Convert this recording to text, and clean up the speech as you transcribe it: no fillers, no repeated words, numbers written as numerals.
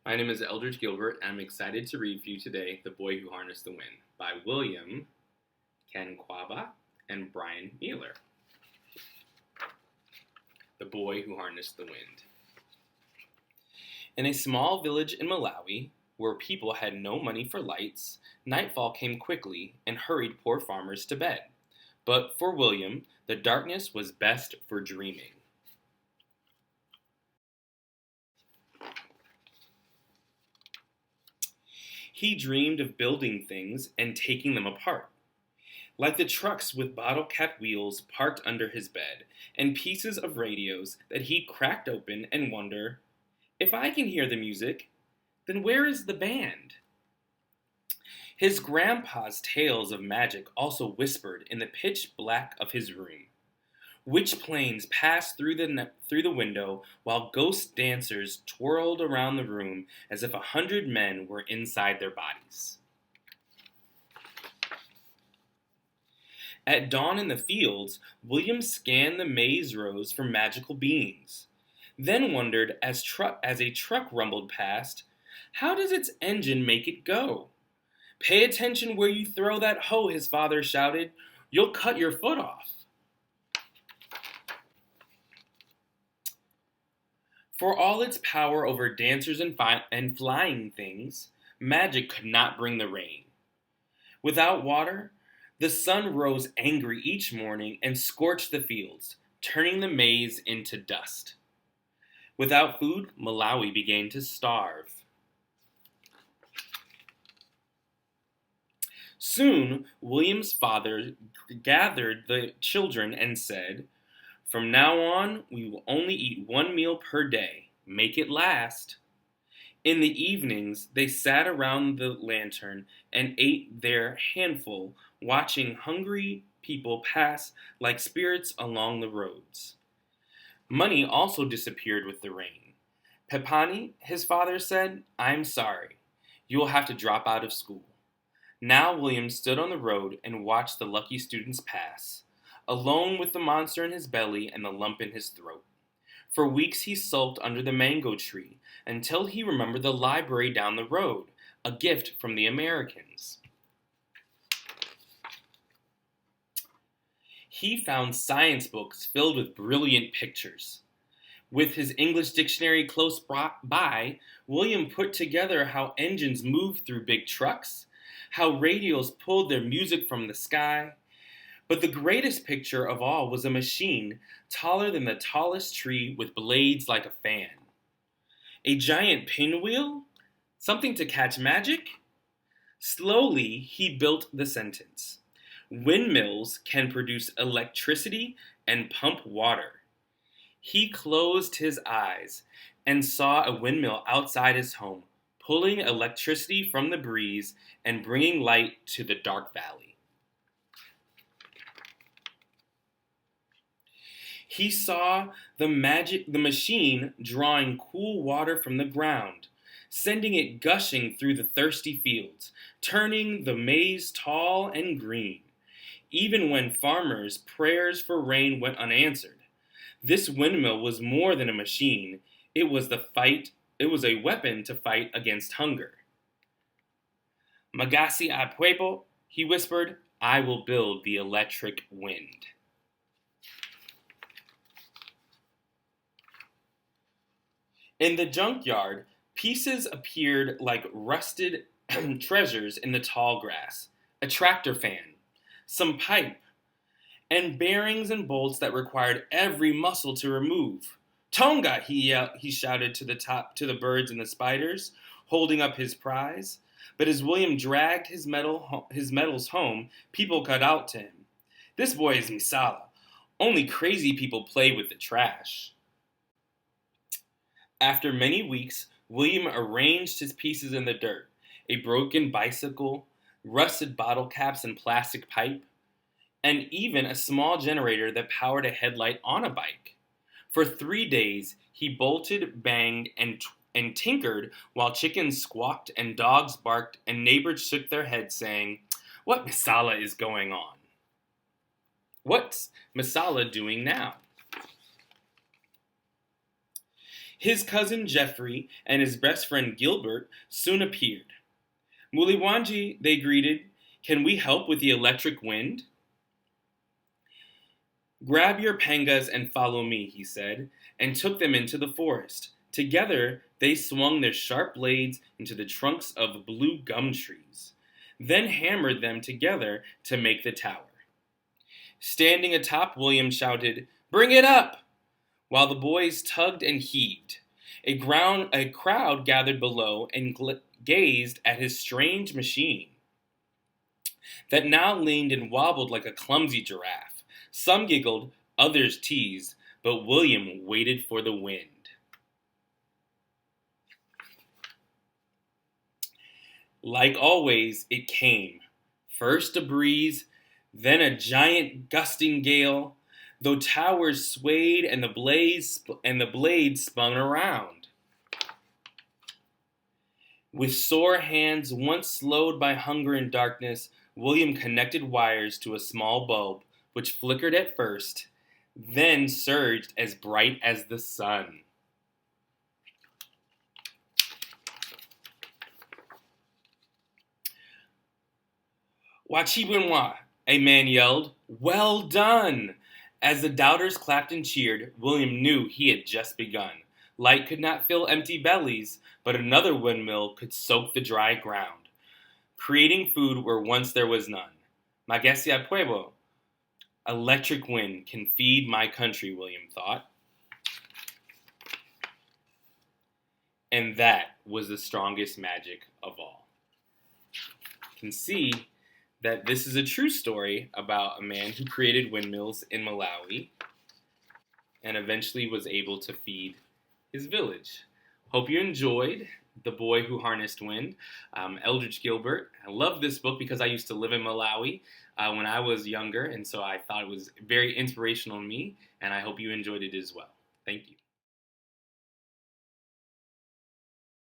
My name is Eldridge Gilbert, and I'm excited to read for you today The Boy Who Harnessed the Wind by William Kenkwaba and Brian Mueller. The Boy Who Harnessed the Wind. In a small village in Malawi, where people had no money for lights, nightfall came quickly and hurried poor farmers to bed. But for William, the darkness was best for dreaming. He dreamed of building things and taking them apart, like the trucks with bottle cap wheels parked under his bed, and pieces of radios that he cracked open and wonder, if I can hear the music, then where is the band? His grandpa's tales of magic also whispered in the pitch black of his room. Witch planes passed through the window while ghost dancers twirled around the room as if 100 men were inside their bodies. At dawn in the fields, William scanned the maze rows for magical beings, then wondered as a truck rumbled past, how does its engine make it go? Pay attention where you throw that hoe, his father shouted. You'll cut your foot off. For all its power over dancers and flying things, magic could not bring the rain. Without water, the sun rose angry each morning and scorched the fields, turning the maize into dust. Without food, Malawi began to starve. Soon, William's father gathered the children and said, from now on, we will only eat one meal per day. Make it last. In the evenings, they sat around the lantern and ate their handful, watching hungry people pass like spirits along the roads. Money also disappeared with the rain. Pepani, his father said, I'm sorry. You will have to drop out of school. Now William stood on the road and watched the lucky students pass, alone with the monster in his belly and the lump in his throat. For weeks he sulked under the mango tree until he remembered the library down the road, a gift from the Americans. He found science books filled with brilliant pictures. With his English dictionary close by, William put together how engines moved through big trucks, how radios pulled their music from the sky. But the greatest picture of all was a machine taller than the tallest tree with blades like a fan. A giant pinwheel? Something to catch magic? Slowly, he built the sentence. Windmills can produce electricity and pump water. He closed his eyes and saw a windmill outside his home, pulling electricity from the breeze and bringing light to the dark valley. He saw the machine drawing cool water from the ground, sending it gushing through the thirsty fields, turning the maize tall and green, even when farmers' prayers for rain went unanswered. This windmill was more than a machine. It was a weapon to fight against hunger. Magasi a pueblo, he whispered, I will build the electric wind. In the junkyard, pieces appeared like rusted treasures in the tall grass. A tractor fan, some pipe, and bearings and bolts that required every muscle to remove. Tonga, he shouted to the birds and the spiders, holding up his prize. But as William dragged his metals home, people cut out to him. This boy is Misala. Only crazy people play with the trash. After many weeks, William arranged his pieces in the dirt. A broken bicycle, rusted bottle caps and plastic pipe, and even a small generator that powered a headlight on a bike. For 3 days, he bolted, banged, and tinkered while chickens squawked and dogs barked and neighbors shook their heads saying, what Misala is going on? What's Misala doing now? His cousin Geoffrey and his best friend Gilbert soon appeared. Muliwanji, they greeted, can we help with the electric wind? Grab your pangas and follow me, he said, and took them into the forest. Together, they swung their sharp blades into the trunks of blue gum trees, then hammered them together to make the tower. Standing atop, William shouted, "Bring it up!" while the boys tugged and heaved. A crowd gathered below and gazed at his strange machine that now leaned and wobbled like a clumsy giraffe. Some giggled, others teased, but William waited for the wind. Like always, it came. First a breeze, then a giant gusting gale, though towers swayed and the blades spun around. With sore hands once slowed by hunger and darkness, William connected wires to a small bulb, which flickered at first, then surged as bright as the sun. "Wachibunwa," a man yelled. "Well done!" As the doubters clapped and cheered, William knew he had just begun. Light could not fill empty bellies, but another windmill could soak the dry ground, creating food where once there was none. Magasia Pueblo. Electric wind can feed my country, William thought. And that was the strongest magic of all. You can see that this is a true story about a man who created windmills in Malawi and eventually was able to feed his village. Hope you enjoyed The Boy Who Harnessed Wind, Eldridge Gilbert. I love this book because I used to live in Malawi when I was younger, and so I thought it was very inspirational to me, and I hope you enjoyed it as well. Thank you.